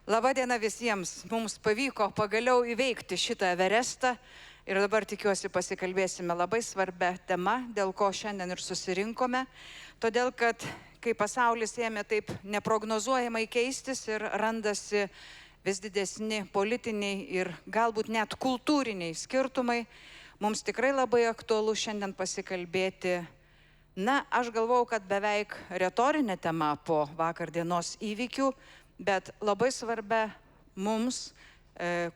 Labadiena visiems. Mums pavyko pagaliau įveikti šitą Everestą ir dabar tikiuosi pasikalbėsime labai svarbia tema, dėl ko šiandien ir susirinkome. Todėl, kad kai pasaulis ėmė taip neprognozuojamai keistis ir randasi vis didesni politiniai ir galbūt net kultūriniai skirtumai, mums tikrai labai aktualu šiandien pasikalbėti. Na, aš galvau, kad beveik retorinė tema po vakar dienos įvykių, bet labai svarbia mums,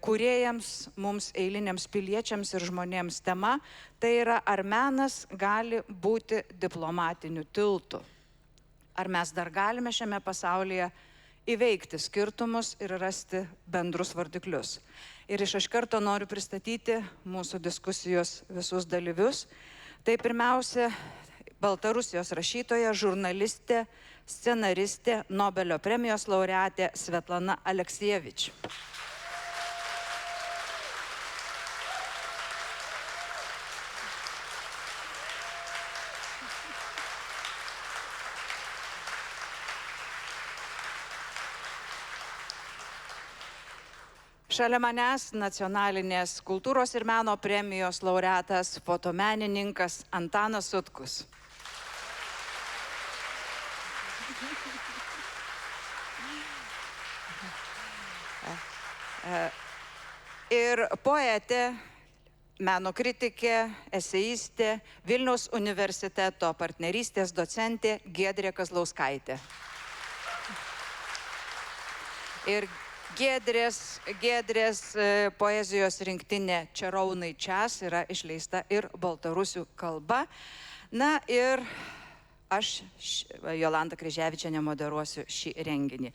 kūrėjams, mums eiliniams piliečiams ir žmonėms tema, tai yra, ar menas gali būti diplomatiniu tiltu. Ar mes dar galime šiame pasaulyje įveikti skirtumus ir rasti bendrus vardiklius. Ir iš karto noriu pristatyti mūsų diskusijos visus dalyvius. Tai pirmiausia, Baltarusijos rašytoja, žurnalistė, scenaristė, Nobelio premijos laureatė Svetlana Aleksijevič. Šalia manęs nacionalinės kultūros ir meno premijos laureatas, fotomenininkas Antanas Sutkus. Ir poetė, meno kritikė, eseistė, Vilniaus universiteto partnerystės docentė Giedrė Kazlauskaitė. Ir Giedrės poezijos rinktinė Čeraunai Čas yra išleista ir baltarusių kalba. Na ir aš, Jolanta Kryževičienė, moderuosiu šį renginį.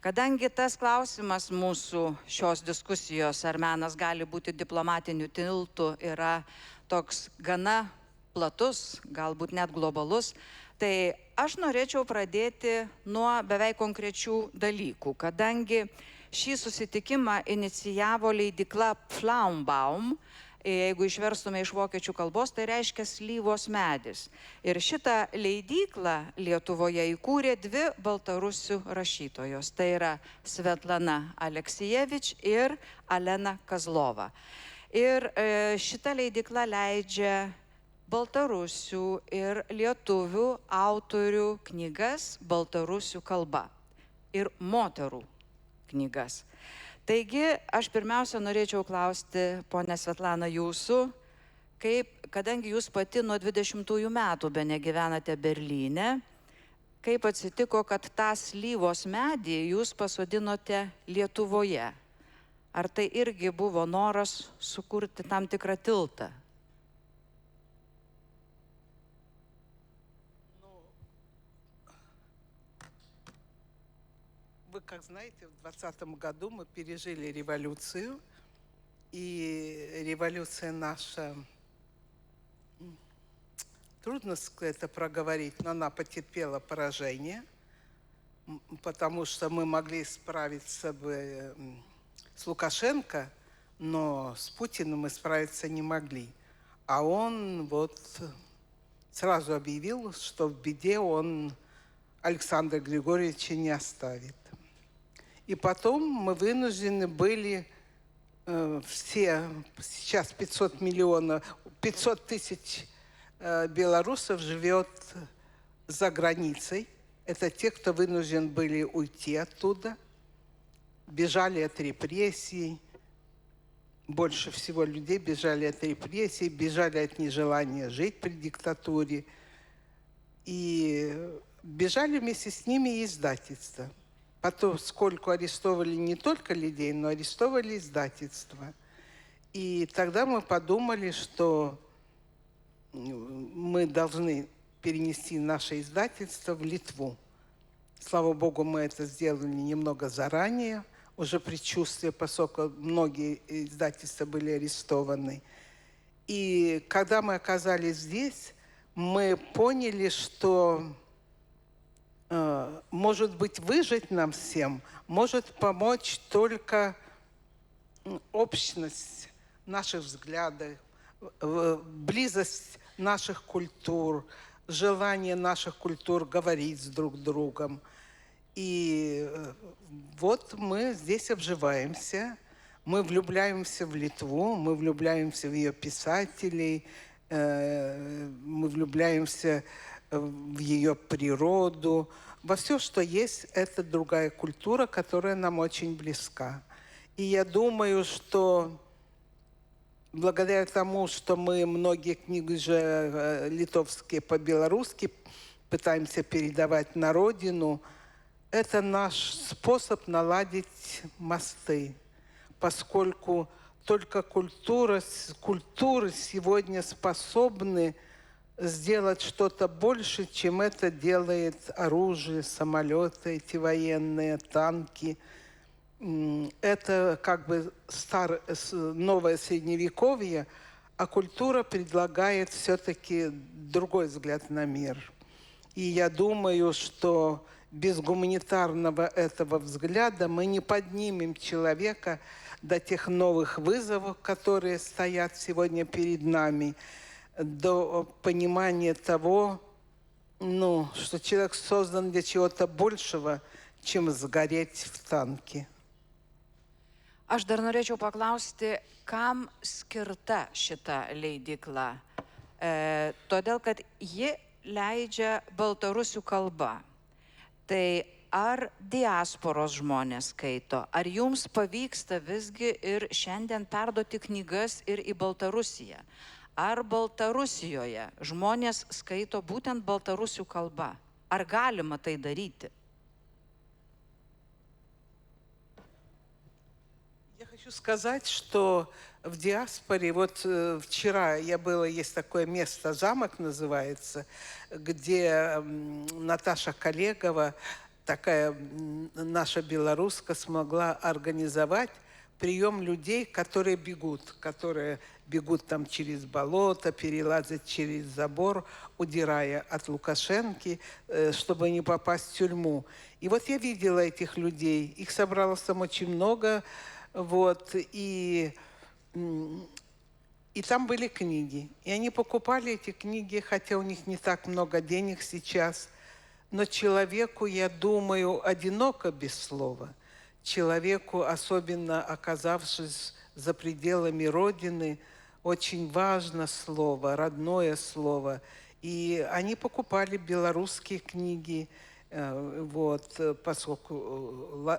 Kadangi tas klausimas mūsų šios diskusijos, ar menas gali būti diplomatiniu tiltu, yra toks gana platus, galbūt net globalus, tai aš norėčiau pradėti nuo beveik konkrečių dalykų, kadangi šį susitikimą inicijavo leidykla Flaumbaum. Jeigu išverstume iš vokiečių kalbos, tai reiškia slyvos medis. Ir šitą leidyklą Lietuvoje įkūrė dvi baltarusių rašytojos. Tai yra Svetlana Aleksijevič ir Alena Kazlova. Ir šita leidykla leidžia baltarusių ir lietuvių autorių knygas baltarusių kalba ir moterų knygas. Taigi, aš pirmiausia norėčiau klausti, ponia Svetlana, jūsų, kadangi jūs pati nuo 20 metų bene gyvenate Berlyne, kaip atsitiko, kad tą slyvos medį jūs pasodinote Lietuvoje? Ar tai irgi buvo noras sukurti tam tikrą tiltą? Вы, как знаете, в 2020 году мы пережили революцию, и революция наша, трудно это проговорить, но она потерпела поражение, потому что мы могли справиться бы с Лукашенко, но с Путиным мы справиться не могли. А он вот сразу объявил, что в беде он Александра Григорьевича не оставит. И потом мы вынуждены были все, сейчас 500 тысяч белорусов живет за границей. Это те, кто вынужден были уйти оттуда, бежали от репрессий. Больше всего людей бежали от репрессий, бежали от нежелания жить при диктатуре. И бежали вместе с ними и издательства. Потом, сколько арестовали не только людей, но арестовали издательства. И тогда мы подумали, что мы должны перенести наше издательство в Литву. Слава Богу, мы это сделали немного заранее, уже предчувствие, поскольку многие издательства были арестованы. И когда мы оказались здесь, мы поняли, что может быть, выжить нам всем может помочь только общность наших взглядов, близость наших культур, желание наших культур говорить с друг другом. И вот мы здесь обживаемся, мы влюбляемся в Литву, мы влюбляемся в ее писателей, мы влюбляемся в ее природу, во все, что есть, это другая культура, которая нам очень близка. И я думаю, что благодаря тому, что мы многие книги же литовские по-белорусски пытаемся передавать на родину, это наш способ наладить мосты, поскольку только культуры сегодня способны сделать что-то больше, чем это делает оружие, самолеты, эти военные, танки. Это как бы новое средневековье, а культура предлагает все-таки другой взгляд на мир. И я думаю, что без гуманитарного этого взгляда мы не поднимем человека до тех новых вызовов, которые стоят сегодня перед нами, до понимания того, что человек создан для чего-то большего, чем сгореть в танке. Aš dar norėčiau paklausti, kam skirta šita leidykla? Todėl, kad ji leidžia baltarusių kalba. Tai ar diasporos žmonės skaito, ar jums pavyksta visgi ir šiandien perduoti knygas ir į Baltarusiją? Ar Baltarusijoje žmonės skaito būtent baltarusių kalba? Ar galima tai daryti? Я хочу сказать, что в диаспоре, вот вчера я была, есть такое место, замок называется, где Наташа Колегова, такая наша белоруска, смогла организовать прием людей, которые бегут там через болото, перелазят через забор, удирая от Лукашенки, чтобы не попасть в тюрьму. И вот я видела этих людей, их собралось там очень много, вот, и там были книги. И они покупали эти книги, хотя у них не так много денег сейчас. Но человеку, я думаю, одиноко без слова. Человеку, особенно оказавшись за пределами Родины, очень важно слово, родное слово. И они покупали белорусские книги, вот, поскольку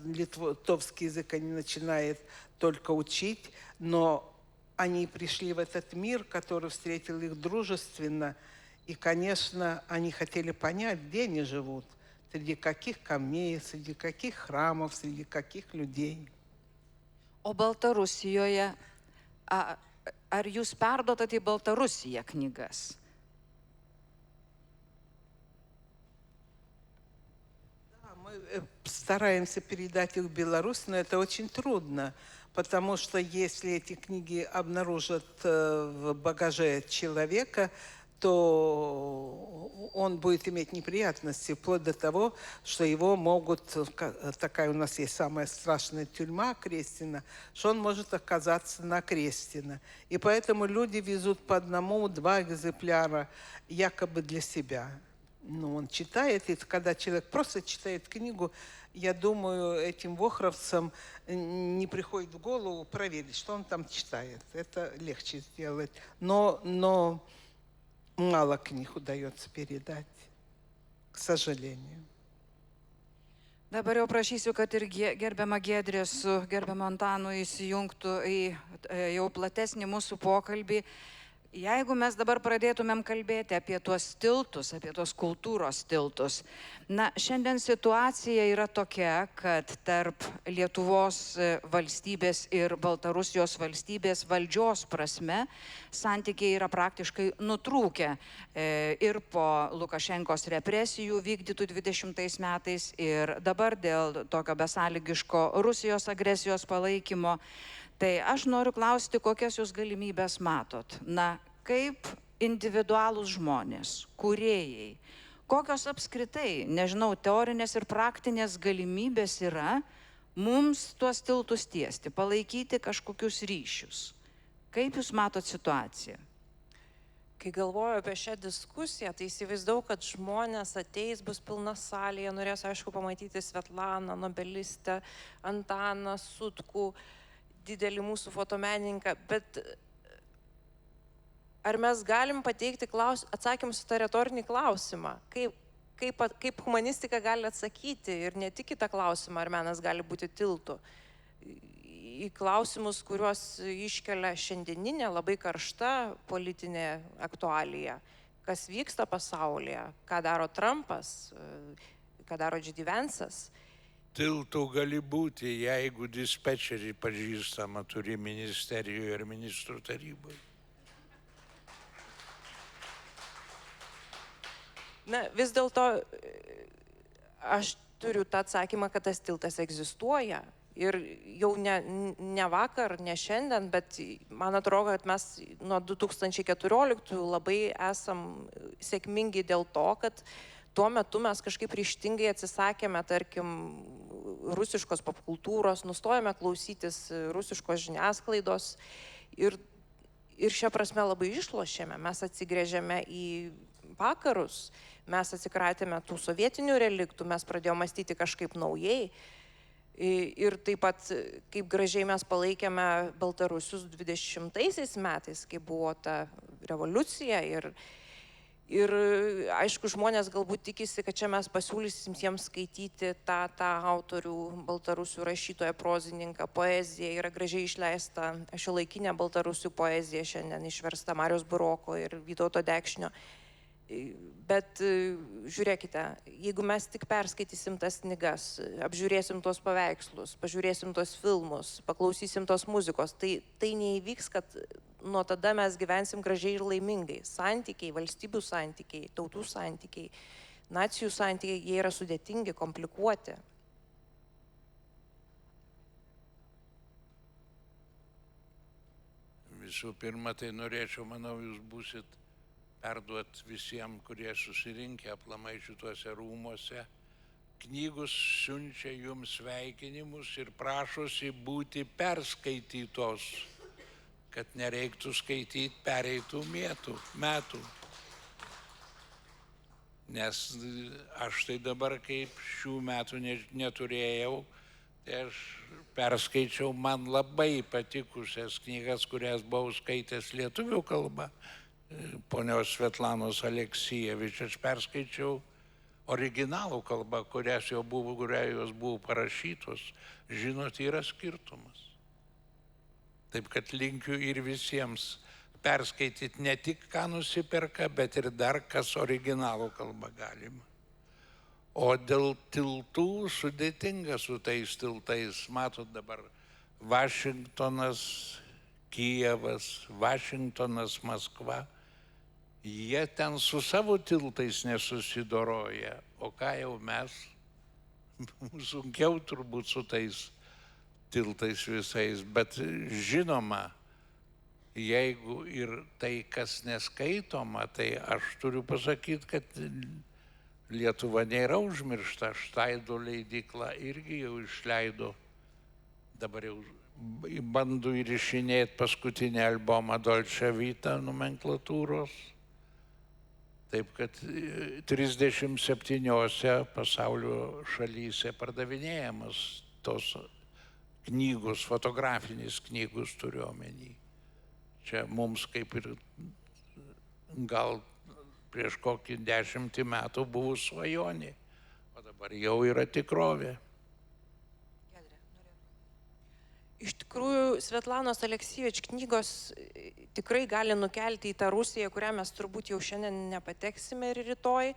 литовский язык они начинают только учить, но они пришли в этот мир, который встретил их дружественно, и, конечно, они хотели понять, где они живут, среди каких камней, среди каких храмов, среди каких людей. O Baltarusijoje, ar jūs perduotate į Baltarusiją knygas? Мы стараемся передать их в Беларусь, но это очень трудно, потому что если эти книги обнаружат в багаже человека, то он будет иметь неприятности, вплоть до того, что его могут, такая у нас есть самая страшная тюрьма Крестина, что он может оказаться на Крестина. И поэтому люди везут по 1-2 экземпляра якобы для себя. Он читает, и когда человек просто читает книгу, я думаю, этим вохровцам не приходит в голову проверить, что он там читает. Это легче сделать. Но мало книг удается передать, к сожалению. Dabar jau prašysiu, kad ir gerbiama Giedrė su gerbiamu Antanu įsijungtų į jau platesnį mūsų pokalbį. Jeigu mes dabar pradėtumėm kalbėti apie tuos tiltus, apie tuos kultūros tiltus, šiandien situacija yra tokia, kad tarp Lietuvos valstybės ir Baltarusijos valstybės valdžios prasme santykiai yra praktiškai nutrūkę ir po Lukašenkos represijų vykdytų 20 metais ir dabar dėl tokio besąlygiško Rusijos agresijos palaikymo. Tai aš noriu klausti, kokias jūs galimybės matot? Kaip individualūs žmonės, kūrėjai, kokios apskritai, nežinau, teorinės ir praktinės galimybės yra mums tuos tiltus tiesti, palaikyti kažkokius ryšius? Kaip jūs matot situaciją? Kai galvoju apie šią diskusiją, tai įsivaizdau, kad žmonės ateis, bus pilna salė, norės, aišku, pamatyti Svetlaną, nobelistę, Antaną Sutkų, didelį mūsų fotomenininką, bet ar mes galim pateikti atsakymus į tą retorinį klausimą? Kaip humanistika gali atsakyti ir ne tik į tą klausimą, ar menas gali būti tiltu, į klausimus, kuriuos iškelia šiandieninė labai karšta politinė aktualija, kas vyksta pasaulyje, ką daro Trumpas, ką daro J.D. Vance'as. Tiltų gali būti, jeigu dispečerį pažįstamą turi ministerijoje ir ministrų taryboje. Na, vis dėlto aš turiu tą atsakymą, kad tas tiltas egzistuoja. Ir jau ne vakar, ne šiandien, bet man atrodo, kad mes nuo 2014 labai esam sėkmingi dėl to, kad tuo metu mes kažkaip ryžtingai atsisakėme, tarkim, rusiškos popkultūros, nustojame klausytis rusiškos žiniasklaidos ir šia prasme labai išlošėme. Mes atsigrėžėme į vakarus, mes atsikratėme tų sovietinių reliktų, mes pradėjome mąstyti kažkaip naujai. Ir taip pat, kaip gražiai mes palaikėme Baltarusius 20 metais, kai buvo ta revoliucija ir aišku, žmonės galbūt tikisi, kad čia mes pasiūlysim jiems skaityti tą autorių, Baltarusių rašytoją, prozininką, poeziją, yra gražiai išleista šiuolaikinė Baltarusių poezija, šiandien išversta Mariaus Buroko ir Vytauto Dekšnio. Bet žiūrėkite, jeigu mes tik perskaitysim tas knygas, apžiūrėsim tuos paveikslus, pažiūrėsim tuos filmus, paklausysim tos muzikos, tai neįvyks, kad nuo tada mes gyvensim gražiai ir laimingai. Santykiai, valstybių santykiai, tautų santykiai, nacijų santykiai, jie yra sudėtingi, komplikuoti. Visų pirma, tai norėčiau, manau, jūs būsit perduot visiems, kurie susirinkę aplamai šituose rūmuose. Knygos siunčia jums sveikinimus ir prašosi būti perskaitytos, kad nereiktų skaityti pereitų metų. Nes aš tai dabar kaip šių metų neturėjau, tai aš perskaičiau man labai patikusias knygas, kurias buvau skaitęs lietuvių kalba. Ponios Svetlanos Aleksijevič, aš perskaičiau originalų kalbą, kurios buvo parašytos. Žinot, yra skirtumas. Taip kad linkiu ir visiems perskaityti ne tik, ką nusiperka, bet ir dar, kas originalų kalba galima. O dėl tiltų sudėtinga su tais tiltais. Matot dabar Vašingtonas, Kijevas, Vašingtonas, Maskva. Jie ten su savo tiltais nesusidoroja, o ką jau mes, sunkiau turbūt su tais tiltais visais, bet žinoma, jeigu ir tai, kas neskaitoma, tai aš turiu pasakyti, kad Lietuva nėra užmiršta, Štaido leidykla irgi jau išleido, dabar jau bando įrišinėti paskutinį albomą Dolce Vita nomenklatūros. Taip kad 37 pasaulio šalyse pardavinėjamas tos knygos, fotografinės knygos turiu omeny. Čia mums kaip ir gal prieš kokį 10 metų buvo svajonė, o dabar jau yra tikrovė. Iš tikrųjų, Svetlanos Aleksijevič knygos tikrai gali nukelti į tą Rusiją, kurią mes turbūt jau šiandien nepateksime ir rytoj,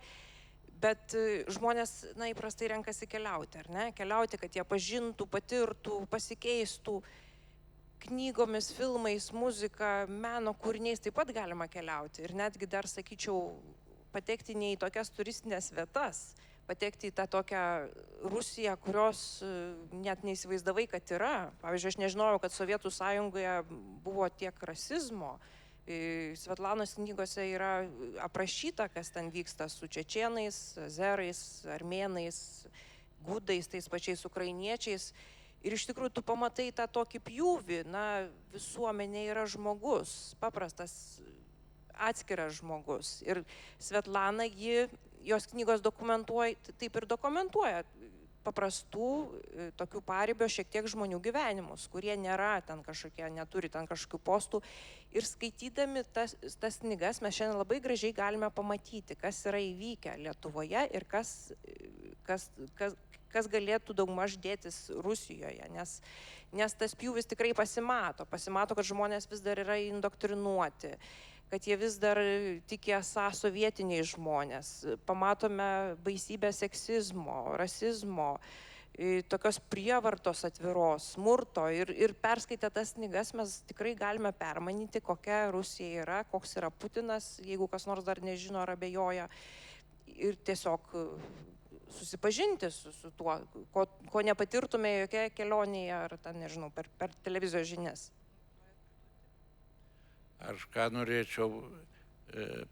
bet žmonės, įprastai renkasi keliauti, ar ne? Keliauti, kad jie pažintų, patirtų, pasikeistų. Knygomis, filmais, muzika, meno kūriniais taip pat galima keliauti ir netgi dar, sakyčiau, patekti ne į tokias turistinės vietas, patekti į tą tokią Rusiją, kurios net neįsivaizdavai, kad yra. Pavyzdžiui, aš nežinojau, kad Sovietų Sąjungoje buvo tiek rasizmo. Svetlanos knygose yra aprašyta, kas ten vyksta su čečėnais, azerais, armėnais, gudais, tais pačiais ukrainiečiais. Ir iš tikrųjų tu pamatai tą tokį pjūvį, visuomenė yra žmogus, paprastas atskiras žmogus. Ir Svetlana, jos knygos dokumentuoja, taip ir dokumentuoja paprastų, tokių paribio šiek tiek žmonių gyvenimus, kurie nėra ten kažkokie, neturi ten kažkokių postų. Ir skaitydami tas knygas mes šiandien labai gražiai galime pamatyti, kas yra įvykę Lietuvoje ir kas galėtų daugmaž dėtis Rusijoje, nes tas pjūvis tikrai pasimato, kad žmonės vis dar yra indoktrinuoti, kad jie vis dar tiki esą sovietiniai žmonės. Pamatome baisybę seksizmo, rasizmo, tokios prievartos atviros, smurto ir perskaitę tas knygas mes tikrai galime permanyti, kokia Rusija yra, koks yra Putinas, jeigu kas nors dar nežino ar abejoja, ir tiesiog susipažinti su tuo, ko nepatirtume jokioje kelionėje ar ten, nežinau, per televizijos žinias. Aš ką norėčiau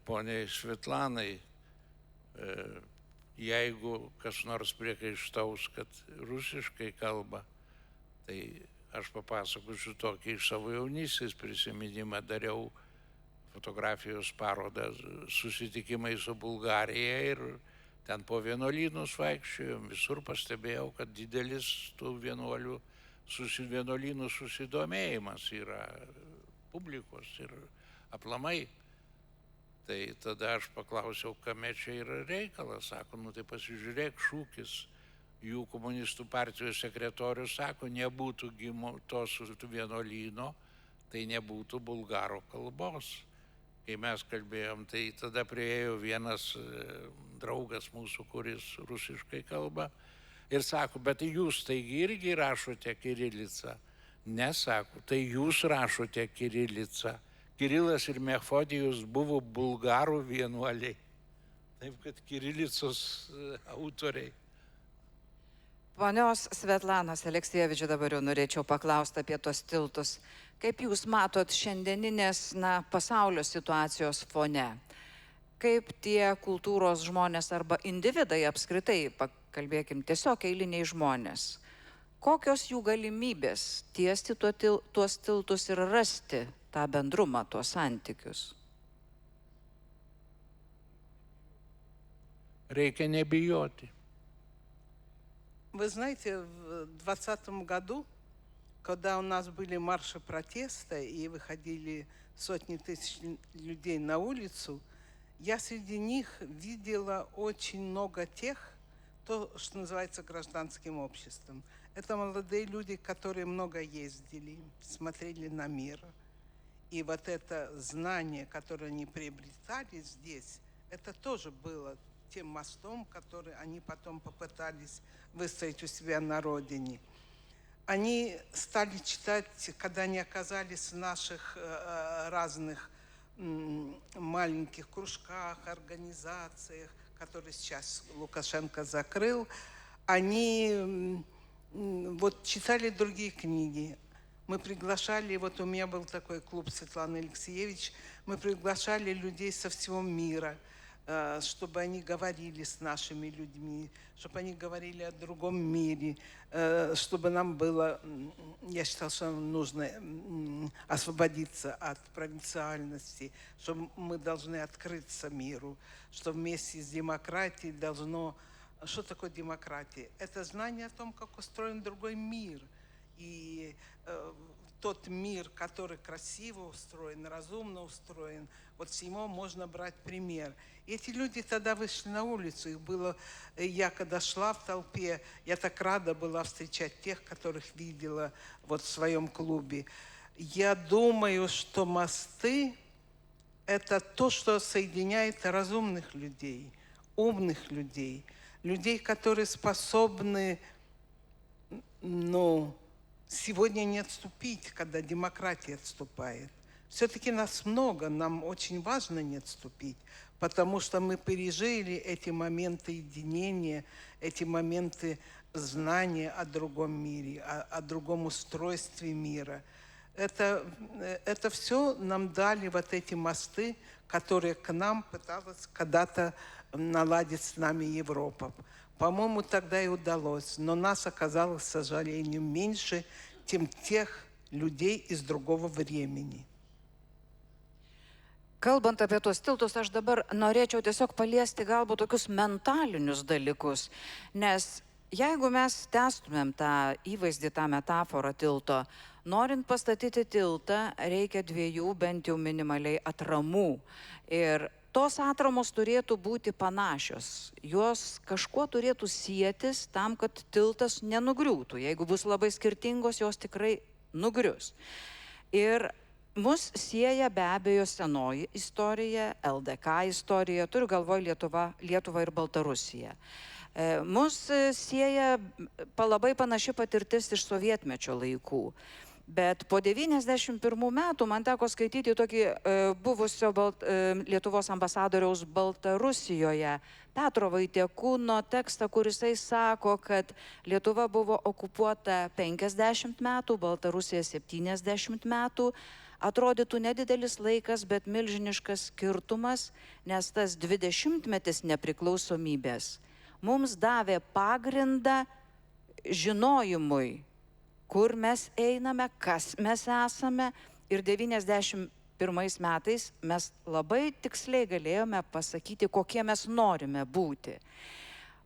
poniai Svetlanai, jeigu kas nors priekaištaus, kad rusiškai kalba, tai aš papasakosiu tokį iš savo jaunystės prisiminimą. Dariau fotografijos parodą susitikimai su Bulgarija ir ten po vienuolynus vaikščiojom, visur pastebėjau, kad didelis tų vienuolynų susidomėjimas yra publikos ir aplamai. Tai tada aš paklausiau, kame čia yra reikalas. Sako, nu tai pasižiūrėk, šūkis. Jų komunistų partijos sekretorius sako, nebūtų tos vienuolyno, tai nebūtų bulgaro kalbos. Kai mes kalbėjom, tai tada priėjo vienas draugas mūsų, kuris rusiškai kalba, ir sako, bet jūs taigi irgi rašote kirilicą. Nesako, tai jūs rašote kirilicą. Kirilas ir Mefodijus buvo bulgarų vienuoliai. Taip, kad kirilicos autoriai. Ponios Svetlanos Aleksijevičių dabar jau norėčiau paklausti apie tos tiltus. Kaip jūs matot šiandieninės pasaulio situacijos fone? Kaip tie kultūros žmonės arba individai apskritai, pakalbėkim, tiesiog eiliniai žmonės, kokios jų galimybės tiesti tuos tiltus ir rasti tą bendrumą, tuos santykius? Reikia nebijoti. Вы знаете, в 2020 году, когда у нас были марши протеста и выходили сотни тысяч людей на улицу, я среди них видела очень много тех, то, что называется гражданским обществом. Это молодые люди, которые много ездили, смотрели на мир. И вот это знание, которое они приобретали здесь, это тоже было тем мостом, который они потом попытались выстроить у себя на родине. Они стали читать, когда они оказались в наших разных маленьких кружках, организациях, которые сейчас Лукашенко закрыл, они вот читали другие книги. Мы приглашали, вот у меня был такой клуб Светланы Алексеевич, мы приглашали людей со всего мира, чтобы они говорили с нашими людьми, чтобы они говорили о другом мире, чтобы нам было, я считала, что нам нужно освободиться от провинциальности, что мы должны открыться миру, что вместе с демократией должно... Что такое демократия? Это знание о том, как устроен другой мир. И тот мир, который красиво устроен, разумно устроен, вот с него можно брать пример. И эти люди тогда вышли на улицу, их было, я когда шла в толпе, я так рада была встречать тех, которых видела вот в своем клубе. Я думаю, что мосты – это то, что соединяет разумных людей, умных людей, людей, которые способны, сегодня не отступить, когда демократия отступает. Все-таки нас много, нам очень важно не отступить, потому что мы пережили эти моменты единения, эти моменты знания о другом мире, о другом устройстве мира. Это все нам дали вот эти мосты, которые к нам пыталась когда-то наладить с нами Европа. По-моему, тогда и удалось, но нас оказалось, к сожалению, меньше, чем тех людей из другого времени. Kalbant apie tuos tiltus, aš dabar norėčiau tiesiog paliesti galbūt tokius mentalinius dalykus, nes jeigu mes tęstumėm tą įvaizdį, tą metaforą tilto, norint pastatyti tiltą, reikia 2 bent jau minimaliai atramų. Ir tos atramos turėtų būti panašios. Jos kažkuo turėtų sietis tam, kad tiltas nenugriūtų. Jeigu bus labai skirtingos, jos tikrai nugrius. Ir mus sieja be abejo senoji istorija, LDK istorija, turiu galvoj Lietuvą ir Baltarusiją. Mus sieja labai panaši patirtis iš sovietmečio laikų. Bet po 91 metų man teko skaityti tokį buvusio Lietuvos ambasadoriaus Baltarusijoje Petro Vaitiekūno tekstą, kur jisai sako, kad Lietuva buvo okupuota 50 metų, Baltarusija 70 metų. Atrodytų nedidelis laikas, bet milžiniškas skirtumas, nes tas 20-metis nepriklausomybės mums davė pagrindą žinojimui, kur mes einame, kas mes esame. Ir 91 metais mes labai tiksliai galėjome pasakyti, kokie mes norime būti.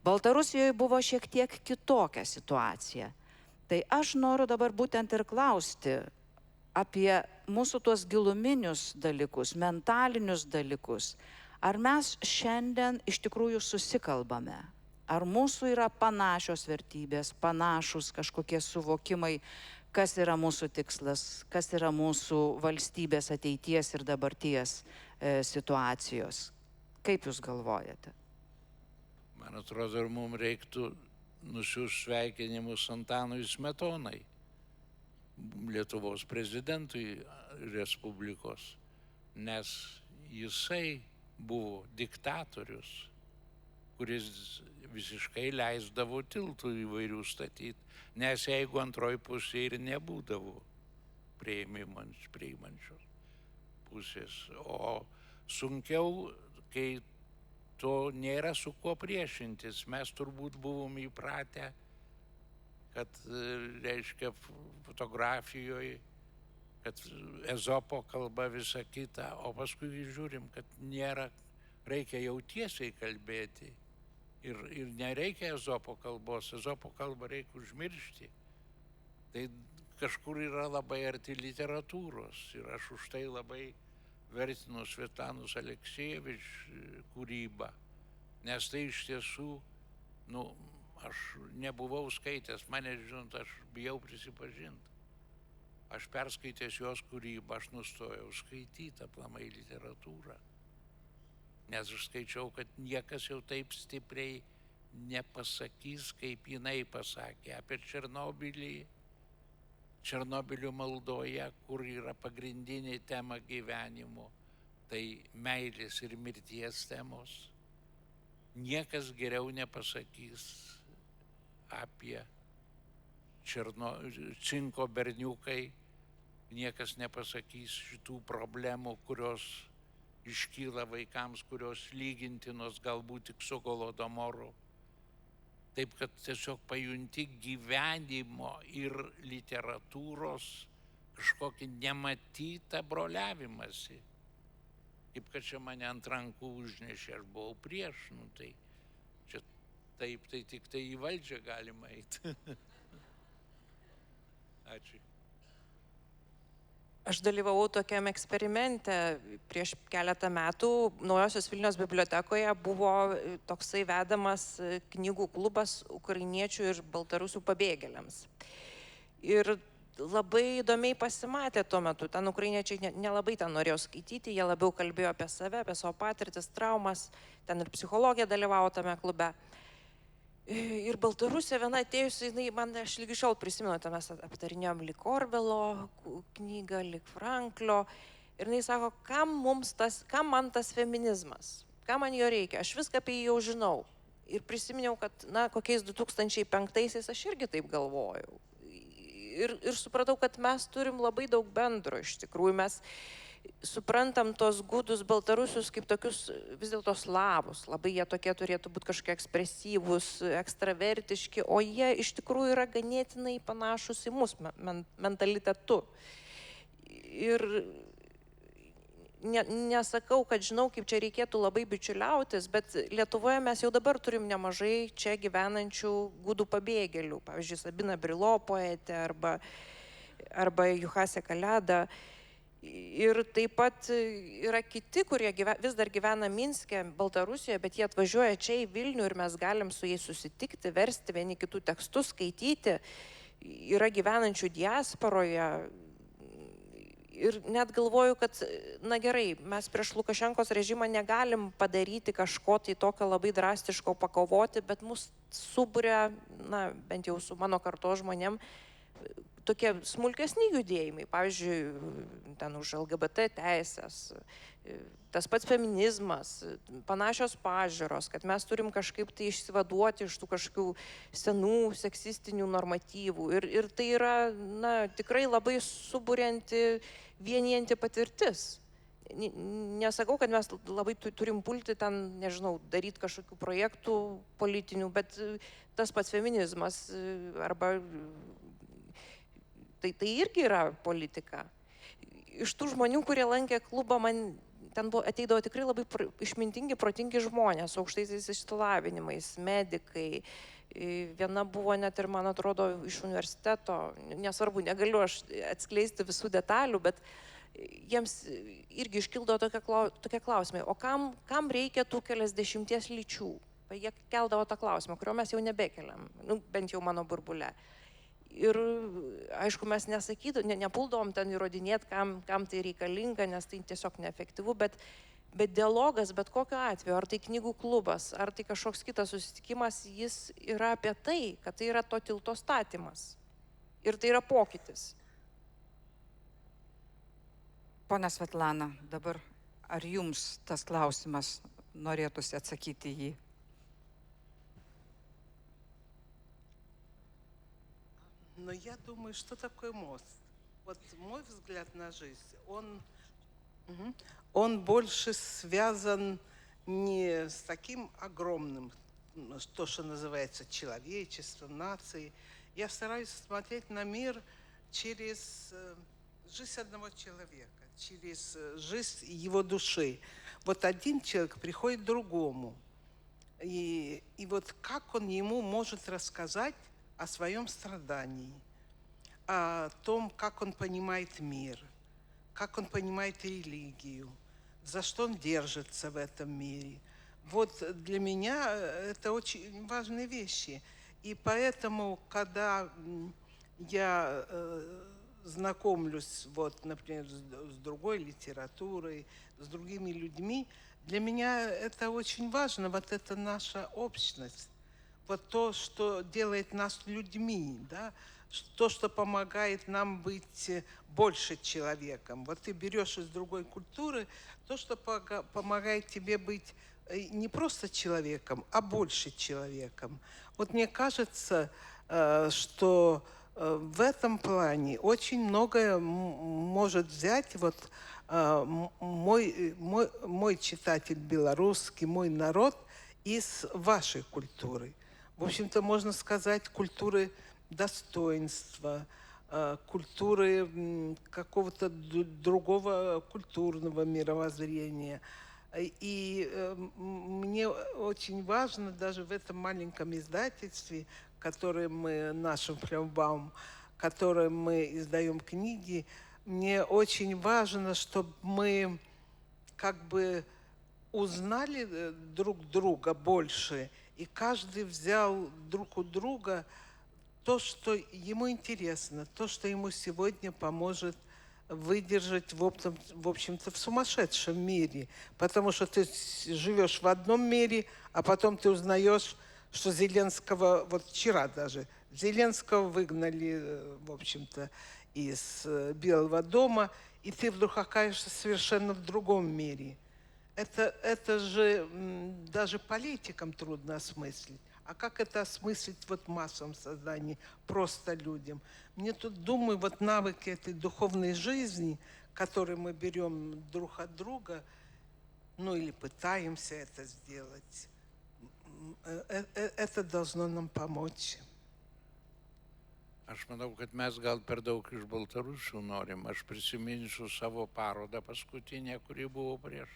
Baltarusijoje buvo šiek tiek kitokia situacija. Tai aš noriu dabar būtent ir klausti apie mūsų tuos giluminius dalykus, mentalinius dalykus. Ar mes šiandien iš tikrųjų susikalbame? Ar mūsų yra panašios vertybės, panašus kažkokie suvokimai, kas yra mūsų tikslas, kas yra mūsų valstybės ateities ir dabarties situacijos? Kaip Jūs galvojate? Man atrodo, ir mums reiktų nusiųsti sveikinimus Antanui Smetonai, Lietuvos prezidentui Respublikos, nes jisai buvo diktatorius, kuris visiškai leisdavo tiltų įvairių statyti, nes jeigu antroji pusė ir nebūdavo priimančios pusės, o sunkiau, kai to nėra su kuo priešintis. Mes turbūt buvom įpratę, kad, reiškia, fotografijoje, kad Ezopo kalba visa kita, o paskui žiūrim, kad nėra, reikia jau tiesiai kalbėti. Ir nereikia Ezopo kalbos, Ezopo kalbą reikia užmiršti. Tai kažkur yra labai arti literatūros ir aš už tai labai vertinu Svetlanos Aleksijevič kūrybą, nes tai iš tiesų, aš nebuvau skaitęs, mane žinot, aš bijau prisipažinti. Aš perskaitęs jos kūrybą, aš nustojau skaityti aplamai literatūrą. Nes aš skaičiau, kad niekas jau taip stipriai nepasakys, kaip jinai pasakė apie Černobylį, Černobylio maldoje, kur yra pagrindinė tema gyvenimo, tai meilės ir mirties temos. Niekas geriau nepasakys apie cinko berniukai, niekas nepasakys šitų problemų, kurios iškyla vaikams, kurios lygintinos galbūt tik su Golodomoru. Taip, kad tiesiog pajunti gyvenimo ir literatūros kažkokį nematytą broliavimąsi. Kaip kad čia mane ant rankų užnešė, aš buvau prieš, tai čia taip, tai tik tai į valdžią galima eiti. Ačiū. Aš dalyvavau tokiam eksperimente prieš keletą metų. Naujosios Vilnios bibliotekoje buvo toksai vedamas knygų klubas ukrainiečių ir baltarusių pabėgėliams. Ir labai įdomiai pasimatė tuo metu. Ten ukrainiečiai nelabai ten norėjo skaityti, jie labiau kalbėjo apie save, apie savo patirtis, traumas. Ten ir psichologija dalyvavo tame klube. Ir Baltarusija viena atėjusi, aš lygi šiol prisimenu, ten mes aptarinėjom Lik Orvelo knygą, Lik Franklio. Ir jinai sako, kam man tas feminizmas, kam man jo reikia, aš viską apie jį jau žinau. Ir prisiminiau, kad, kokiais 2005-aisiais aš irgi taip galvojau. Ir supratau, kad mes turim labai daug bendro iš tikrųjų. Mes suprantam tos gudus baltarusius kaip tokius vis dėlto slavus. Labai jie tokie turėtų būti kažkokie ekspresyvūs, ekstravertiški, o jie iš tikrųjų yra ganėtinai panašus į mus mentalitetu. Ir nesakau, kad žinau, kaip čia reikėtų labai bičiuliautis, bet Lietuvoje mes jau dabar turim nemažai čia gyvenančių gudų pabėgėlių. Pavyzdžiui, Sabina Brilo poetė arba Juhasė Kaleda. Ir taip pat yra kiti, kurie vis dar gyvena Minske, Baltarusijoje, bet jie atvažiuoja čia į Vilnių ir mes galim su jais susitikti, versti vieni kitų tekstus, skaityti. Yra gyvenančių diasporoje. Ir net galvoju, kad, na gerai, mes prieš Lukašenkos režimą negalim padaryti kažko tai tokio labai drastiško, pakovoti, bet mus suburia, na, bent jau su mano kartos žmonėm, tokie smulkesni judėjimai, pavyzdžiui, ten už LGBT teisės, tas pats feminizmas, panašios pažiūros, kad mes turim kažkaip tai išsivaduoti iš tų kažkokių senų seksistinių normatyvų. Ir tai yra, na, tikrai labai suburianti, vienijanti patirtis. Nesakau, kad mes labai turim pulti ten, nežinau, daryti kažkokių projektų politinių, bet tas pats feminizmas arba tai irgi yra politika. Iš tų žmonių, kurie lankė klubą, man ten ateidavo tikrai labai išmintingi, protingi žmonės su aukštaisiais išsilavinimais, medikai. Viena buvo net ir, man atrodo, iš universiteto, nesvarbu, negaliu aš atskleisti visų detalių, bet jiems irgi iškildavo tokie klausimai, o kam reikia tų keliasdešimties lyčių? Jie keldavo tą klausimą, kurio mes jau nebekeliam, bent jau mano burbule. Ir aišku, mes nepuldavom ten įrodinėti, kam tai reikalinga, nes tai tiesiog neefektyvu, bet dialogas, bet kokiu atveju, ar tai knygų klubas, ar tai kažkoks kitas susitikimas, jis yra apie tai, kad tai yra to tilto statymas. Ir tai yra pokytis. Pone Svetlana, dabar ar jums tas klausimas norėtųsi atsakyti jį? Но я думаю, что такое мост? Вот мой взгляд на жизнь, он больше связан не с таким огромным, то, что называется человечеством, нацией. Я стараюсь смотреть на мир через жизнь одного человека, через жизнь его души. Вот один человек приходит к другому, и вот как он ему может рассказать о своем страдании, о том, как он понимает мир, как он понимает религию, за что он держится в этом мире. Вот для меня это очень важные вещи. И поэтому, когда я знакомлюсь, вот, например, с другой литературой, с другими людьми, для меня это очень важно, вот это наша общность. Вот то, что делает нас людьми, да? То, что помогает нам быть больше человеком. Вот ты берешь из другой культуры то, что помогает тебе быть не просто человеком, а больше человеком. Вот мне кажется, что в этом плане очень многое может взять вот мой читатель белорусский, мой народ из вашей культуры. В общем-то, можно сказать, культуры достоинства, культуры какого-то другого культурного мировоззрения. И мне очень важно даже в этом маленьком издательстве, которое мы, нашим Флёмбаум, которым мы издаем книги, мне очень важно, чтобы мы как бы узнали друг друга больше, и каждый взял друг у друга то, что ему интересно, то, что ему сегодня поможет выдержать, в общем-то, в сумасшедшем мире. Потому что ты живешь в одном мире, а потом ты узнаешь, что Зеленского, вот вчера даже, Зеленского выгнали, в общем-то, из Белого дома, и ты вдруг окажешься совершенно в другом мире. Это же даже политикам трудно осмыслить. А как это осмыслить вот в массовом создании, просто людям? Мне тут, думаю, вот навыки этой духовной жизни, которые мы берем друг от друга, ну или пытаемся это сделать, это должно нам помочь. Aš manau, kad mes gal per daug iš Baltarusių norim. Aš prisiminsiu savo parodą paskutinę, kuri buvo prieš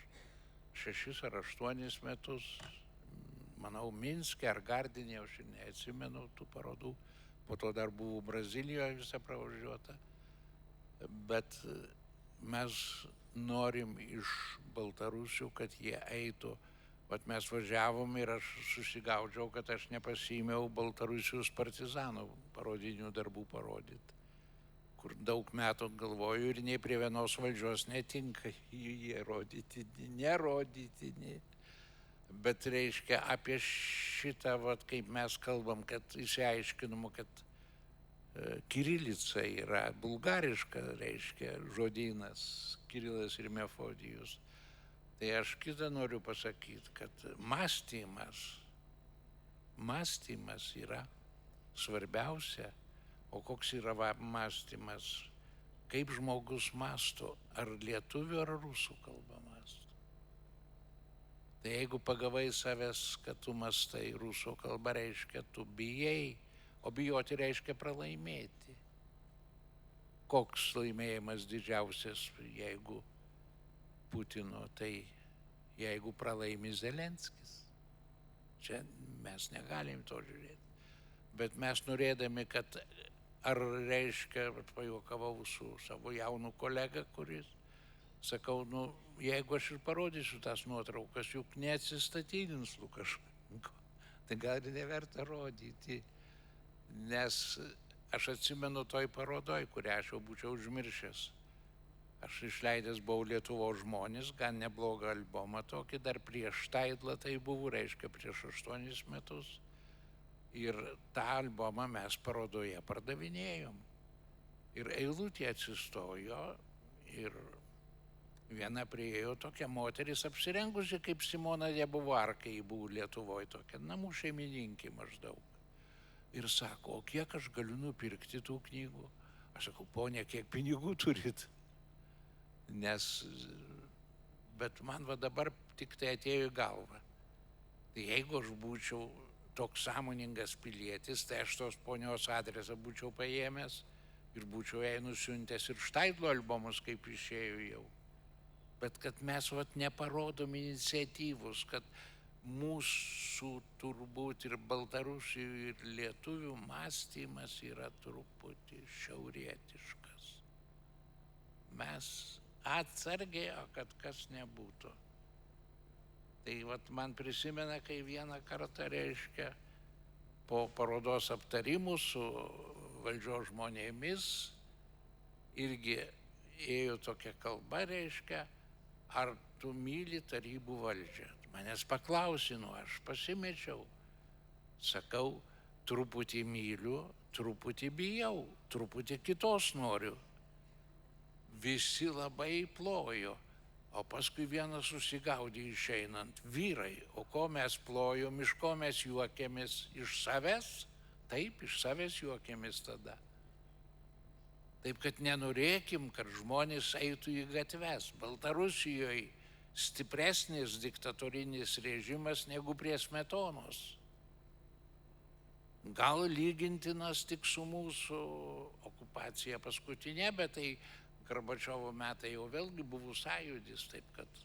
6 ar 8 metus. Manau, Minske ar Gardinė, aš neatsimenu tų parodų. Po to dar buvau Brazilijoje visą pravažiuotą. Bet mes norim iš Baltarusių, kad jie eitų. Vat mes važiavom ir aš susigaudžiau, kad aš nepasiėmiau Baltarusijos partizanų parodinių darbų parodyti, kur daug metų galvoju ir nei prie vienos valdžios netinka jie nerodytini. Bet reiškia apie šitą, vat, kaip mes kalbam, kad išsiaiškinam, kad kirilica yra bulgariška, reiškia žodynas Kirilas ir Mefodijus. Tai aš kitą noriu pasakyti, kad mąstymas yra svarbiausia. O koks yra mąstymas? Kaip žmogus mąsto? Ar lietuvių, ar rusų kalba mąsto? Tai jeigu pagavai savęs, kad tu mąstai rusų kalba, reiškia, tu bijai, o bijoti reiškia pralaimėti. Koks laimėjimas didžiausias, jeigu Putino, tai jeigu pralaimi Zelenskis. Čia mes negalim to žiūrėti. Bet mes norėdami, kad ar reiškia, pajuokavau su savo jaunu kolega, kuris, sakau, jeigu aš ir parodysiu tas nuotraukas, juk neatsistatydins Lukašenko, tai gal ir neverta rodyti. Nes aš atsimenu toj parodoj, kurią aš jau būčiau užmiršęs. Aš išleidęs buvau Lietuvos žmonės, gan neblogą albumą tokį, dar prieš Štaidlą tai buvo, reiškia prieš 8 metus. Ir tą albumą mes parodoje pardavinėjom. Ir eilutė atsistojo ir viena priėjo tokia moteris apsirengusi kaip Simona de Beauvoir, kai buvo Lietuvoje, tokia namų šeimininkė maždaug. Ir sako, o kiek aš galiu nupirkti tų knygų? Aš sakau, ponia, kiek pinigų turit? Bet man va dabar tik tai atėjo į galvą. Tai jeigu aš būčiau toks sąmoningas pilietis, tai aš tos ponios adresą būčiau paėmęs ir būčiau jai nusiuntęs ir Štaidlo albumus, kaip išėjo jau. Bet kad mes vat neparodom iniciatyvus, kad mūsų turbūt ir Baltarusių, ir lietuvių mąstymas yra truputį šiaurietiškas. Mes atsargiai, o kad kas nebūtų. Tai vat man prisimena, kai vieną kartą, reiškia, po parodos aptarimų su valdžios žmonėmis, irgi ėjo tokia kalba, reiškia, ar tu myli tarybų valdžią. Manęs paklausino, aš pasimečiau. Sakau, truputį myliu, truputį bijau, truputį kitos noriu. Visi labai plojo, o paskui vienas susigaudė išeinant. Vyrai, o ko mes plojom, iš ko mes juokėmės? Iš savęs? Taip, iš savęs juokėmės tada. Taip, kad nenorėkim, kad žmonės eitų į gatves. Baltarusijoje stipresnis diktatorinis režimas negu prie Smetonos. Gal lygintinas tik su mūsų okupacija paskutinė, bet tai Gorbačiovo metai jau vėlgi buvo sąjūdis, taip kad,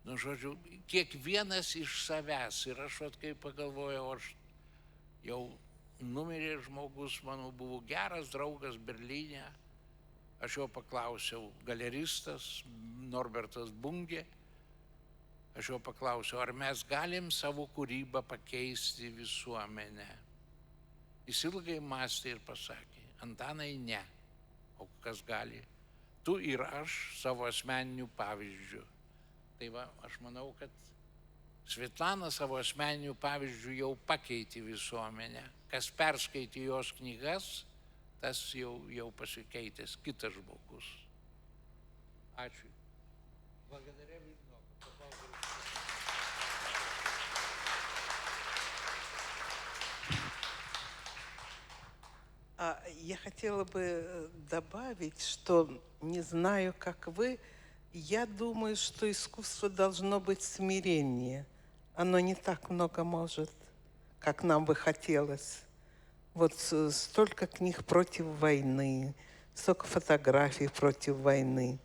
žodžiu, kiekvienas iš savęs. Ir aš kai pagalvojau, aš jau numirė žmogus, mano buvo geras draugas Berlyne. Aš jo paklausiau, galeristas Norbertas Bungė. Aš jo paklausiau, ar mes galim savo kūrybą pakeisti visuomenę. Jis ilgai mąstė ir pasakė, Antanai, ne. O kas gali? Tu ir aš savo asmeninių pavyzdžių. Tai va, aš manau, kad Svetlana savo asmeninių pavyzdžių jau pakeitė visuomenę. Kas perskaitė jos knygas, tas jau pasikeitęs kitas žmogus. Ačiū. Я хотела бы добавить, что не знаю, как вы, я думаю, что искусство должно быть смирение. Оно не так много может, как нам бы хотелось. Вот столько книг против войны, столько фотографий против войны.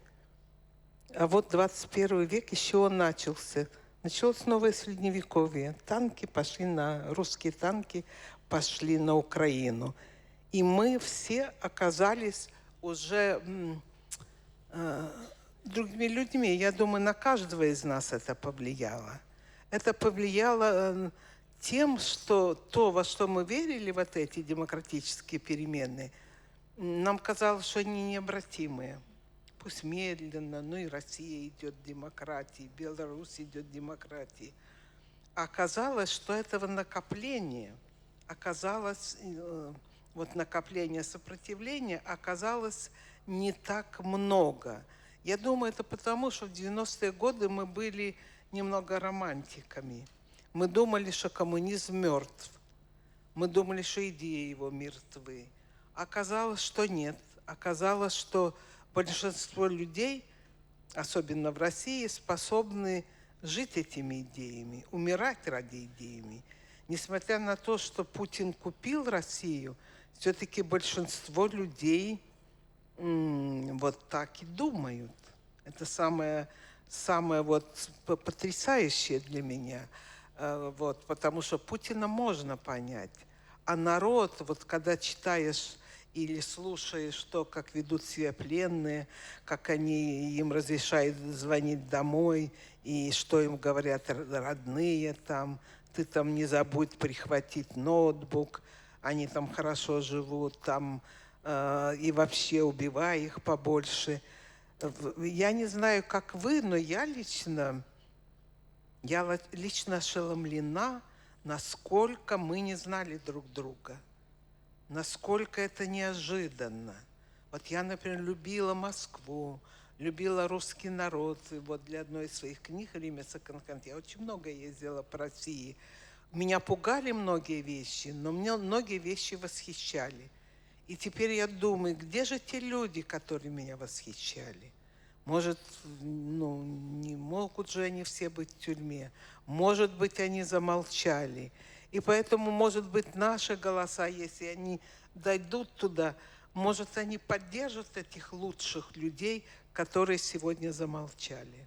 А вот 21 век еще он начался. Началось новое средневековье. Русские танки пошли на Украину. И мы все оказались уже другими людьми. Я думаю, на каждого из нас это повлияло. Это повлияло тем, что то, во что мы верили, вот эти демократические перемены, нам казалось, что они необратимые. Пусть медленно, но и Россия идет к демократии, Беларусь идет к демократии. Оказалось, что этого накопления, накопление сопротивления оказалось не так много. Я думаю, это потому, что в 90-е годы мы были немного романтиками. Мы думали, что коммунизм мертв. Мы думали, что идеи его мертвы. Оказалось, что нет. Оказалось, что большинство людей, особенно в России, способны жить этими идеями, умирать ради идеями. Несмотря на то, что Путин купил Россию, все-таки большинство людей вот так и думают. Это самое потрясающее для меня. Потому что Путина можно понять. А народ, когда читаешь или слушаешь то, как ведут себя пленные, как им разрешают звонить домой, и что им говорят родные там, ты там не забудь прихватить ноутбук, они там хорошо живут, там, и вообще убивай их побольше. Я не знаю, как вы, но я лично ошеломлена, насколько мы не знали друг друга, насколько это неожиданно. Вот я, например, любила Москву, любила русский народ. И вот для одной из своих книг «Римеса Конкант» я очень много ездила по России. Меня пугали многие вещи, но меня многие вещи восхищали. И теперь я думаю, где же те люди, которые меня восхищали? Может, не могут же они все быть в тюрьме. Может быть, они замолчали. И поэтому, может быть, наши голоса, если они дойдут туда, может, они поддержат этих лучших людей, которые сегодня замолчали.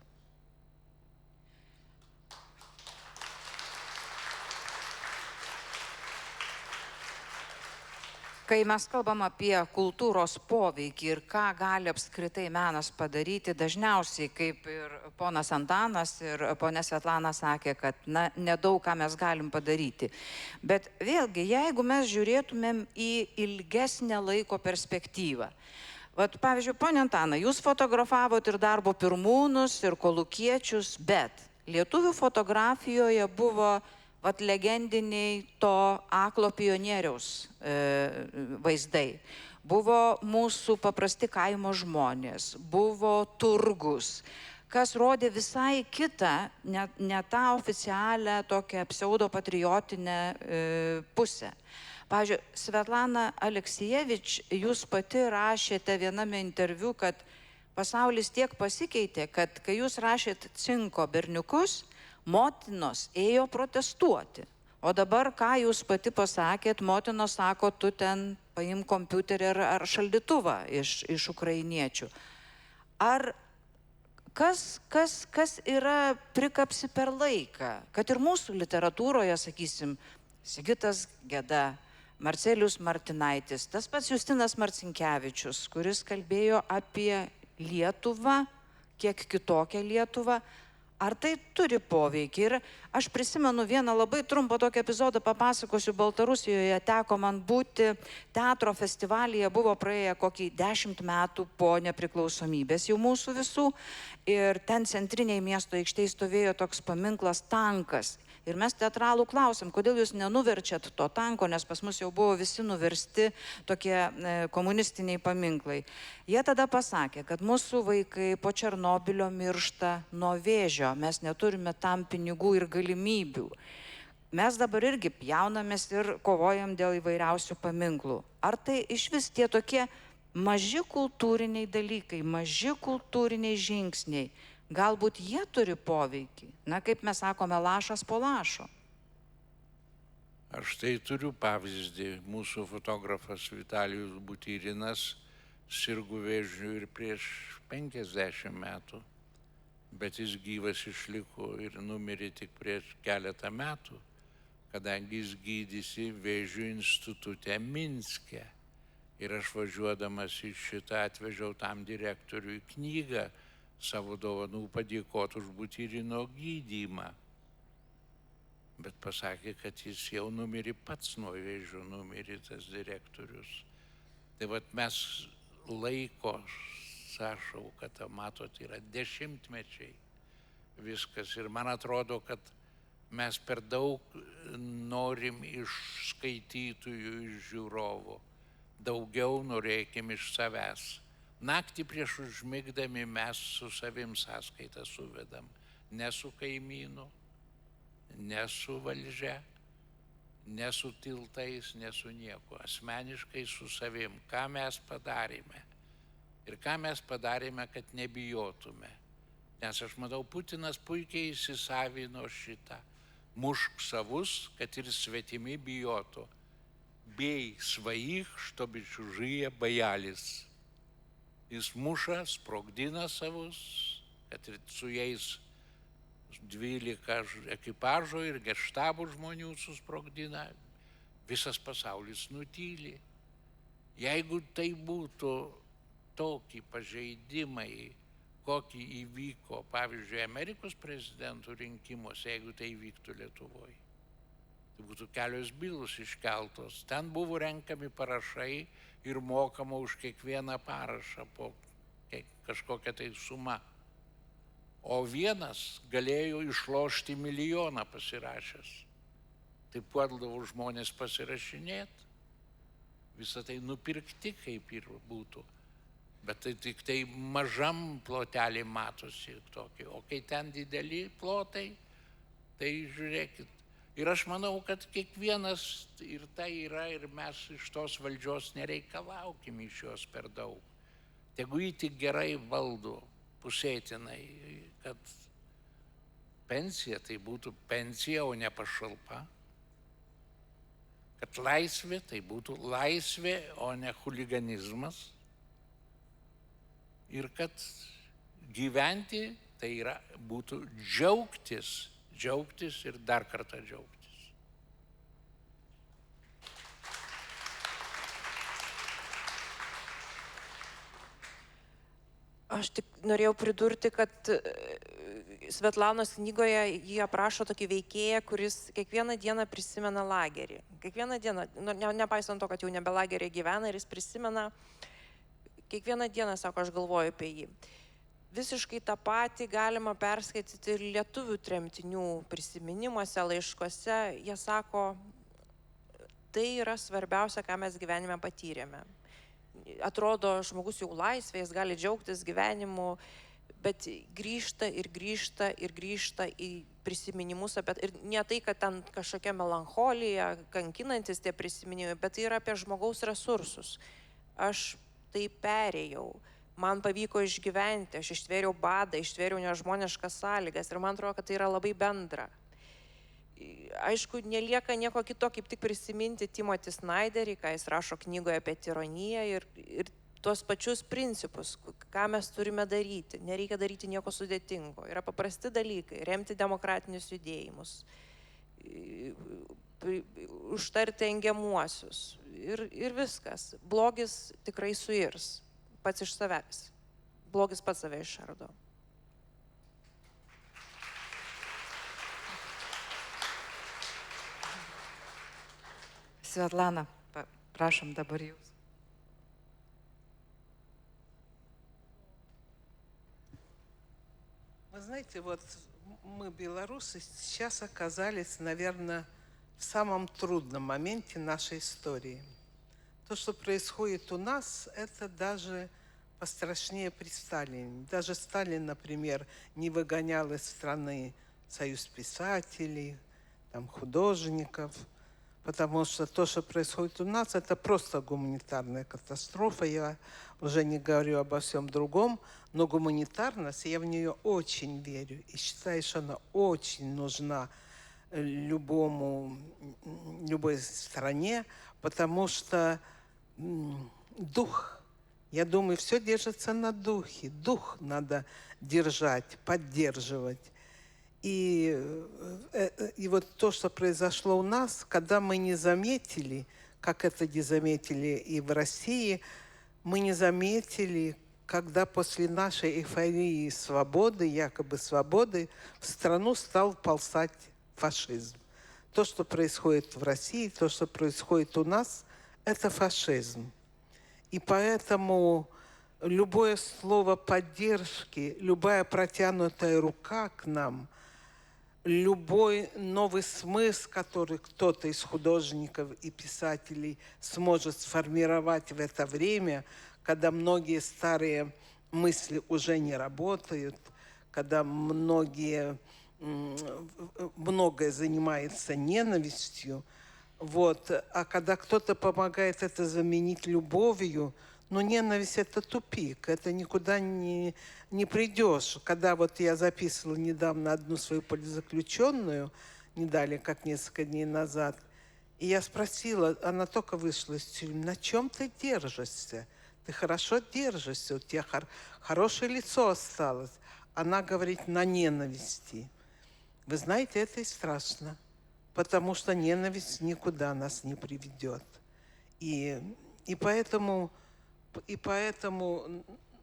Kai mes kalbam apie kultūros poveikį ir ką gali apskritai menas padaryti, dažniausiai, kaip ir ponas Antanas ir ponė Svetlana sakė, kad nedaug ką mes galim padaryti. Bet vėlgi, jeigu mes žiūrėtumėm į ilgesnę laiko perspektyvą. Pavyzdžiui, ponė Antana, jūs fotografavot ir darbo pirmūnus, ir kolūkiečius, bet lietuvių fotografijoje buvo legendiniai to aklo pionieriaus vaizdai. Buvo mūsų paprasti kaimo žmonės, buvo turgus, kas rodė visai kitą, ne tą oficialią tokią pseudopatriotinę pusę. Pavyzdžiui, Svetlana Aleksijevič, jūs pati rašėte viename interviu, kad pasaulis tiek pasikeitė, kad kai jūs rašėt Cinko berniukus, motinos ėjo protestuoti. O dabar, ką jūs pati pasakėt, motinos sako, tu ten paim kompiuterį ar šaldytuvą iš ukrainiečių. Ar kas yra prikapsi per laiką, kad ir mūsų literatūroje, sakysim, Sigitas Geda, Marcelijus Martinaitis, tas pats Justinas Marcinkevičius, kuris kalbėjo apie Lietuvą, kiek kitokią Lietuvą, ar tai turi poveikį? Ir aš prisimenu vieną labai trumpą tokį epizodą, papasakosiu. Baltarusijoje teko man būti teatro festivalyje, buvo praėję kokį 10 metų po nepriklausomybės jau mūsų visų. Ir ten centriniai miesto aikštėje stovėjo toks paminklas tankas. Ir mes teatralų klausėm, kodėl jūs nenuverčiat to tanko, nes pas mus jau buvo visi nuversti tokie komunistiniai paminklai. Jie tada pasakė, kad mūsų vaikai po Černobylio miršta nuo vėžio, mes neturime tam pinigų ir galimybių. Mes dabar irgi pjaunamės ir kovojam dėl įvairiausių paminklų. Ar tai iš vis tie tokie maži kultūriniai dalykai, maži kultūriniai žingsniai, galbūt jie turi poveikį? Na, kaip mes sakome, lašas po lašo. Aš tai turiu pavyzdį. Mūsų fotografas Vitalijus Butyrinas sirgo vėžiu ir prieš 50 metų, bet jis gyvas išliko ir numirė tik prieš keletą metų, kadangi jis gydėsi Vėžių institute Minske. Ir aš važiuodamas į šitą atvežiau tam direktoriui knygą savo dovanų padėkoti už Butyrino gydymą. Bet pasakė, kad jis jau numirė pats nuo vėžio, numirė tas direktorius. Tai vat mes laiko sąšauką, matot, yra dešimtmečiai viskas. Ir man atrodo, kad mes per daug norim iš skaitytojų, iš žiūrovų. Daugiau norėkim iš savęs. Naktį prieš užmigdami mes su savim sąskaitą suvedam. Ne su kaimynu, ne su valdžia, ne su tiltais, ne su nieko. Asmeniškai su savim. Ką mes padarėme. Ir ką mes padarėme, kad nebijotume. Nes aš matau, Putinas puikiai įsisavino šitą. Mušk savus, kad ir svetimi bijotų. Бей своих, чтобы чужие боялись. Jis muša, sprogdina savus, kad ir su jais 12 ekipažo ir geštabų žmonių susprogdina, visas pasaulis nutyli. Jeigu tai būtų tokie pažeidimai, kokie įvyko, pavyzdžiui, Amerikos prezidentų rinkimuose, jeigu tai įvyktų Lietuvoje, tai būtų kelios bylos iškeltos. Ten buvo renkami parašai ir mokama už kiekvieną parašą po kažkokią tai sumą. O vienas galėjo išlošti milijoną pasirašęs. Tai puoldavo žmonės pasirašinėti. Visą tai nupirkti, kaip ir būtų. Bet tai tik tai mažam plotelį matosi tokie. O kai ten dideli plotai, tai žiūrėkit. Ir aš manau, kad kiekvienas ir tai yra, ir mes iš tos valdžios nereikalaukim iš jos per daug. Tegu jį tik gerai valdo pusėtinai, kad pensija tai būtų pensija, o ne pašalpa. Kad laisvė tai būtų laisvė, o ne chuliganizmas. Ir kad gyventi tai yra būtų džiaugtis ir dar kartą džiaugtis. Aš tik norėjau pridurti, kad Svetlanos knygoje jie aprašo tokį veikėją, kuris kiekvieną dieną prisimena lagerį. Kiekvieną dieną, nepaisant to, kad jau nebe lagerį gyvena, ir jis prisimena, kiekvieną dieną, sako, aš galvoju apie jį. Visiškai tą patį galima perskaityti ir lietuvių tremtinių prisiminimuose, laiškuose. Jie sako, tai yra svarbiausia, ką mes gyvenime patyrėme. Atrodo, žmogus jau laisvė, jis gali džiaugtis gyvenimu, bet grįžta į prisiminimus. Ir ne tai, kad ten kažkokia melancholija, kankinantis tie prisiminimai, bet tai yra apie žmogaus resursus. Aš tai perėjau. Man pavyko išgyventi, aš ištvėriau badą, ištvėriau nežmoniškas sąlygas ir man atrodo, kad tai yra labai bendra. Aišku, nelieka nieko kito, kaip tik prisiminti Timothy Snyderį, ką jis rašo knygoje apie tironiją ir tuos pačius principus, ką mes turime daryti. Nereikia daryti nieko sudėtingo. Yra paprasti dalykai, remti demokratinius judėjimus, užtarti engiamuosius ir viskas. Blogis tikrai suirs. Pats iš savęs. Blogis pats save išardo. Svetlana, prašom dabar jūs. Вы знаете, вот мы, белорусы, сейчас оказались, наверное, в самом трудном моменте нашей истории. То, что происходит у нас, это даже пострашнее при Сталине. Даже Сталин, например, не выгонял из страны союз писателей, там, художников, потому что то, что происходит у нас, это просто гуманитарная катастрофа. Я уже не говорю обо всем другом, но гуманитарность, я в нее очень верю и считаю, что она очень нужна любой стране, потому что дух, я думаю, все держится на духе. Дух надо держать, поддерживать. И вот то, что произошло у нас, когда мы не заметили, как это не заметили и в России, мы не заметили, когда после нашей эйфории свободы, якобы свободы, в страну стал ползать фашизм. То, что происходит в России, то, что происходит у нас, это фашизм. И поэтому любое слово поддержки, любая протянутая рука к нам, любой новый смысл, который кто-то из художников и писателей сможет сформировать в это время, когда многие старые мысли уже не работают, когда многое занимается ненавистью, вот, а когда кто-то помогает это заменить любовью, но ненависть – это тупик, это никуда не придешь. Когда вот я записывала недавно одну свою политзаключенную, не далее, как несколько дней назад, и я спросила, она только вышла из тюрьмы, на чем ты держишься? Ты хорошо держишься, у тебя хорошее лицо осталось. Она говорит, на ненависти. Вы знаете, это и страшно, потому что ненависть никуда нас не приведет. И поэтому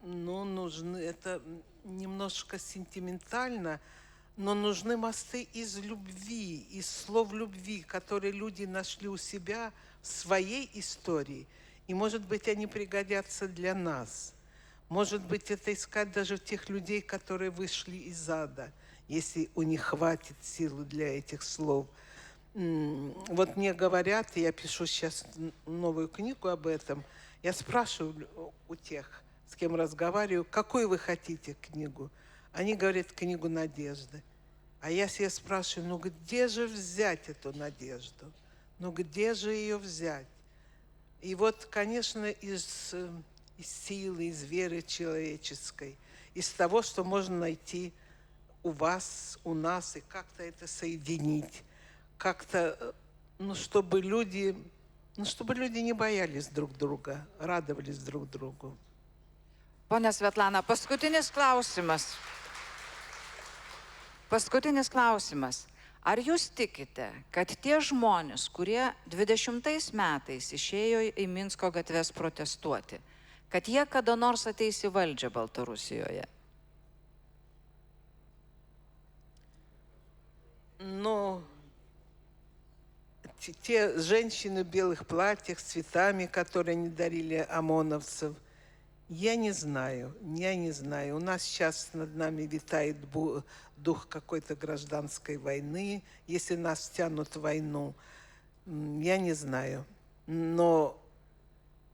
нужны, это немножко сентиментально, но нужны мосты из любви, из слов любви, которые люди нашли у себя в своей истории. И, может быть, они пригодятся для нас. Может быть, это искать даже тех людей, которые вышли из ада, если у них хватит силы для этих слов. Вот мне говорят, я пишу сейчас новую книгу об этом, я спрашиваю у тех, с кем разговариваю, какую вы хотите книгу? Они говорят, книгу надежды. А я себя спрашиваю, ну где же взять эту надежду? Ну где же ее взять? И вот, конечно, из силы, из веры человеческой, из того, что можно найти у вас, у нас, и как-то это соединить, как-то, чтобы люди не боялись друг друга, радовались друг другу. Ponia Svetlana, paskutinis klausimas. Paskutinis klausimas. Ar jūs tikite, kad tie žmonės, kurie 20 metais išėjo į Minsko gatves protestuoti, kad jie kada nors ateis į valdžią Baltarusijoje? Но те женщины в белых платьях с цветами, которые они дарили ОМОНовцев, я не знаю. У нас сейчас над нами витает дух какой-то гражданской войны, если нас тянут в войну. Я не знаю. Но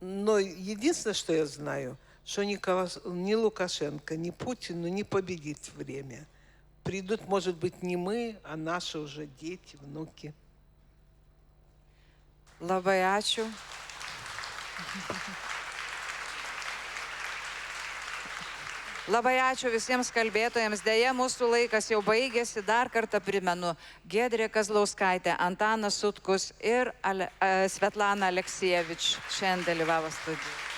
единственное, что я знаю, что ни Лукашенко, ни Путин не победит время. Придут, может быть, не мы, а наши уже дети, внуки. Labai ačiū. Labai ačiū visiems kalbėtojams. Deja, mūsų laikas jau baigėsi. Dar kartą primenu, Giedrė Kazlauskaitė, Antanas Sutkus ir Svetlana Aleksijevič šiandien dalyvavo studijoje.